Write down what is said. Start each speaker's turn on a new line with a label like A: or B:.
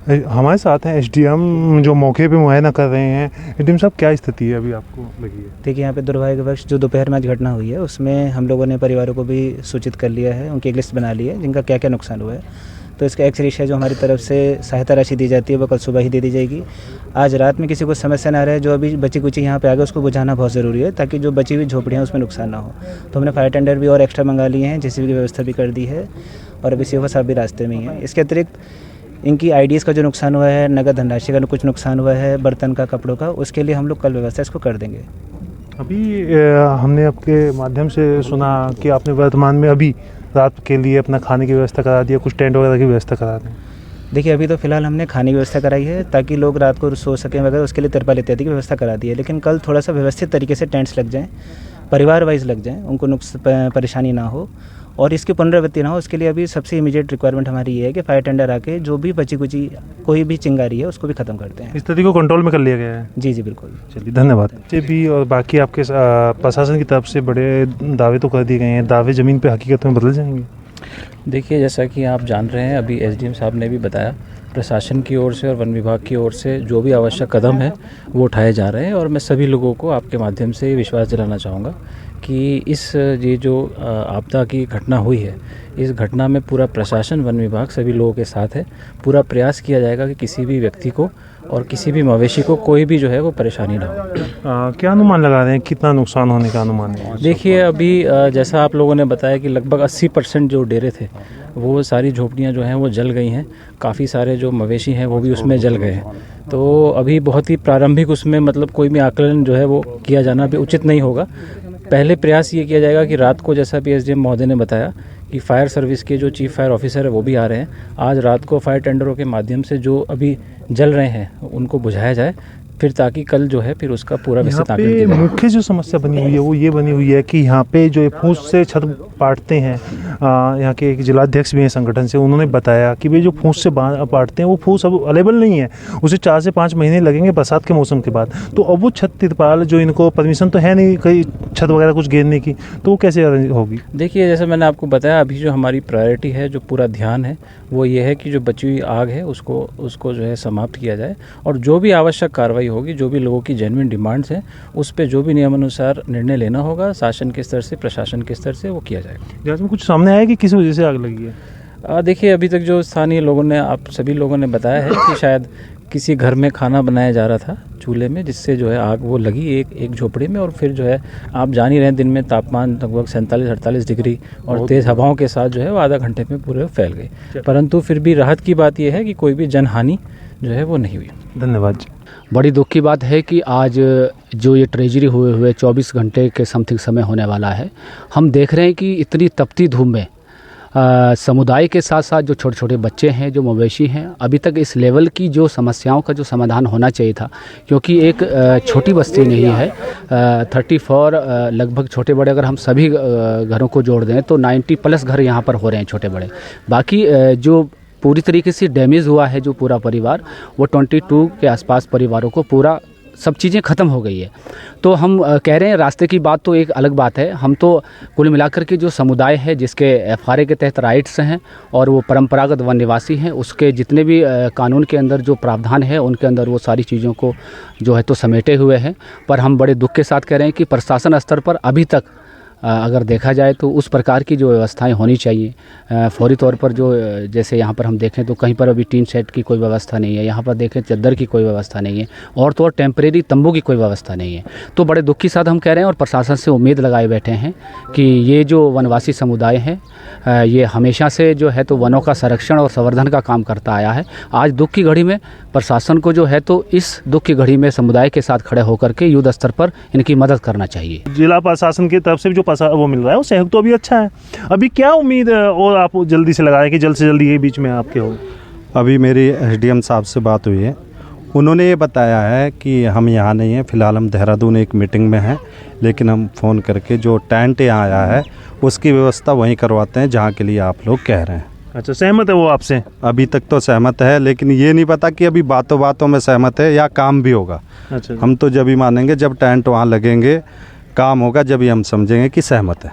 A: हमारे साथ हैं एसडीएम जो मौके पे मुआयना कर रहे हैं। एसडीएम साहब, क्या स्थिति है अभी आपको लगी है?
B: देखिए, यहाँ पे दुर्भाग्यवश जो दोपहर में आज घटना हुई है उसमें हम लोगों ने परिवारों को भी सूचित कर लिया है, उनकी एक लिस्ट बना ली है जिनका क्या क्या नुकसान हुआ है। तो इसका एक्स रेशिया जो हमारी तरफ से सहायता राशि दी जाती है वो कल सुबह ही दे दी जाएगी। आज रात में किसी को समस्या ना रहे, जो अभी बची कुची यहाँ पे आ गए उसको बुझाना बहुत ज़रूरी है ताकि जो बची हुई झोपड़ियाँ हैं उसमें नुकसान ना हो। तो हमने फायर टेंडर भी और एक्स्ट्रा मंगा लिए हैं, जेसीबी की व्यवस्था भी कर दी है और अभी सीओ साहब भी रास्ते में ही हैं। इसके अतिरिक्त इनकी आईडीज़ का जो नुकसान हुआ है, नगद धनराशि का कुछ नुकसान हुआ है, बर्तन का, कपड़ों का, उसके लिए हम लोग कल व्यवस्था इसको कर देंगे।
A: अभी हमने आपके माध्यम से सुना कि आपने वर्तमान में अभी रात के लिए अपना खाने की व्यवस्था करा दी है, कुछ टेंट वगैरह की व्यवस्था करा दें।
B: देखिए, अभी तो फिलहाल हमने खाने की व्यवस्था कराई है ताकि लोग रात को सो सकें वगैरह, उसके लिए तिरपाल इत्यादि की व्यवस्था करा दी है। लेकिन कल थोड़ा सा व्यवस्थित तरीके से टेंट्स लग जाएँ, परिवार वाइज लग जाएँ, उनको परेशानी ना हो और इसकी पुनरावृत्ति ना हो। उसके लिए अभी सबसे इमीडिएट रिक्वायरमेंट हमारी ये है कि फायर टेंडर आके जो भी बची कुची कोई भी चिंगारी है उसको भी ख़त्म करते हैं।
A: स्थिति को कंट्रोल में कर लिया गया है?
B: जी बिल्कुल।
A: चलिए, धन्यवाद। ये भी और बाकी आपके प्रशासन की तरफ से बड़े दावे तो कर दिए गए हैं, दावे ज़मीन पे हकीकत में बदल जाएंगे?
C: देखिए, जैसा कि आप जान रहे हैं, अभी एसडीएम साहब ने भी बताया, प्रशासन की ओर से और वन विभाग की ओर से जो भी आवश्यक कदम है वो उठाए जा रहे हैं। और मैं सभी लोगों को आपके माध्यम से विश्वास दिलाना चाहूँगा कि ये जो आपदा की घटना हुई है, इस घटना में पूरा प्रशासन, वन विभाग सभी लोगों के साथ है। पूरा प्रयास किया जाएगा कि किसी भी व्यक्ति को और किसी भी मवेशी को कोई भी जो है वो परेशानी ना हो।
A: क्या अनुमान लगा रहे हैं, कितना नुकसान होने का अनुमान है?
C: देखिए, अभी जैसा आप लोगों ने बताया कि लगभग 80% जो डेरे थे वो सारी झोपड़ियाँ जो हैं वो जल गई हैं। काफ़ी सारे जो मवेशी हैं वो भी उसमें जल गए हैं। तो अभी बहुत ही प्रारंभिक उसमें मतलब कोई भी आकलन जो है वो किया जाना भी उचित नहीं होगा। पहले प्रयास ये किया जाएगा कि रात को, जैसा भी एसडीएम महोदय ने बताया कि फायर सर्विस के जो चीफ फायर ऑफिसर है वो भी आ रहे हैं, आज रात को फायर टेंडरों के माध्यम से जो अभी जल रहे हैं उनको बुझाया जाए, फिर ताकि कल जो है फिर उसका पूरा विस्तृत आकलन किया जाए।
A: मुख्य जो समस्या बनी हुई है वो ये बनी हुई है कि यहाँ पे जो फूस से छत पाटते हैं, यहाँ के एक जिलाध्यक्ष भी हैं संगठन से, उन्होंने बताया कि भाई जो फूस से पाटते हैं वो फूस अब अवेलेबल नहीं है, उसे 4 से 5 महीने लगेंगे बरसात के मौसम के बाद। तो अब वो छत तिरपाल जो इनको परमिशन तो है नहीं कहीं छत वगैरह कुछ घेरने की, तो वो कैसे होगी?
C: देखिए, जैसे मैंने आपको बताया, अभी जो हमारी प्रायोरिटी है, जो पूरा ध्यान है वो ये है कि जो बची हुई आग है उसको जो है समाप्त किया जाए और जो भी आवश्यक कार्रवाई होगी, जो भी लोगों की जेन्युइन डिमांड्स हैं उस पे जो भी नियमानुसार निर्णय लेना होगा शासन के स्तर से, प्रशासन के स्तर से, वो किया जाएगा।
A: जांच में कुछ सामने आया कि किस वजह से आग लगी है?
C: देखिए, अभी तक जो स्थानीय लोगों ने, आप सभी लोगों ने बताया है कि शायद किसी घर में खाना बनाया जा रहा था चूल्हे में, जिससे जो है आग वो लगी एक झोपड़ी में। और फिर जो है आप जान ही रहे हैं, दिन में तापमान लगभग 47-48 डिग्री और तेज़ हवाओं के साथ जो है वो आधा घंटे में पूरे फैल गई। परंतु फिर भी राहत की बात यह है कि कोई भी जनहानि जो है वो नहीं हुई।
A: धन्यवाद जी।
D: बड़ी दुख की बात है कि आज जो ये ट्रेजरी हुए 24 घंटे के समथिंग समय होने वाला है, हम देख रहे हैं कि इतनी तपती धूप में समुदाय के साथ साथ जो छोटे छोटे बच्चे हैं, जो मवेशी हैं, अभी तक इस लेवल की जो समस्याओं का जो समाधान होना चाहिए था, क्योंकि एक छोटी बस्ती नहीं है, 34 लगभग छोटे बड़े अगर हम सभी घरों को जोड़ दें तो 90+ घर यहाँ पर हो रहे हैं छोटे बड़े। बाकी जो पूरी तरीके से डैमेज हुआ है जो पूरा परिवार, वो 22 के आसपास परिवारों को पूरा सब चीज़ें ख़त्म हो गई है। तो हम कह रहे हैं रास्ते की बात तो एक अलग बात है, हम तो कुल मिलाकर के जो समुदाय है जिसके एफआरए के तहत राइट्स हैं और वो परंपरागत वन निवासी हैं, उसके जितने भी कानून के अंदर जो प्रावधान है उनके अंदर वो सारी चीज़ों को जो है तो समेटे हुए हैं। पर हम बड़े दुख के साथ कह रहे हैं कि प्रशासन स्तर पर अभी तक अगर देखा जाए तो उस प्रकार की जो व्यवस्थाएं होनी चाहिए फौरी तौर पर, जो जैसे यहाँ पर हम देखें तो कहीं पर अभी टीन शेड की कोई व्यवस्था नहीं है, यहाँ पर देखें चद्दर की कोई व्यवस्था नहीं है और तो और टेम्परेरी तंबू की कोई व्यवस्था नहीं है। तो बड़े दुख के साथ हम कह रहे हैं और प्रशासन से उम्मीद लगाए बैठे हैं कि ये जो वनवासी समुदाय है ये हमेशा से जो है तो वनों का संरक्षण और संवर्धन का काम करता आया है। आज दुख की घड़ी में प्रशासन को जो है तो इस दुख की घड़ी में समुदाय के साथ खड़े होकर के युद्ध स्तर पर इनकी मदद करना चाहिए।
A: जिला प्रशासन की तरफ से जो वो मिल रहा है वो सहयोग तो अभी अच्छा है। अभी क्या उम्मीद है और आप जल्दी से लगा रहे हैं कि जल्द से जल्दी ये बीच में आपके हो?
E: अभी मेरी एसडीएम साहब से बात हुई है, उन्होंने ये बताया है कि हम यहाँ नहीं हैं, फ़िलहाल हम देहरादून एक मीटिंग में हैं, लेकिन हम फ़ोन करके जो टेंट यहाँ आया है उसकी व्यवस्था वहीं करवाते हैं जहाँ के लिए आप लोग कह रहे हैं।
A: अच्छा, सहमत है वो आपसे?
E: अभी तक तो सहमत है, लेकिन ये नहीं पता कि अभी बातों बातों में सहमत है या काम भी होगा।
A: अच्छा,
E: हम तो जब ही मानेंगे जब टेंट वहाँ लगेंगे, काम होगा, जब ही हम समझेंगे कि सहमत है।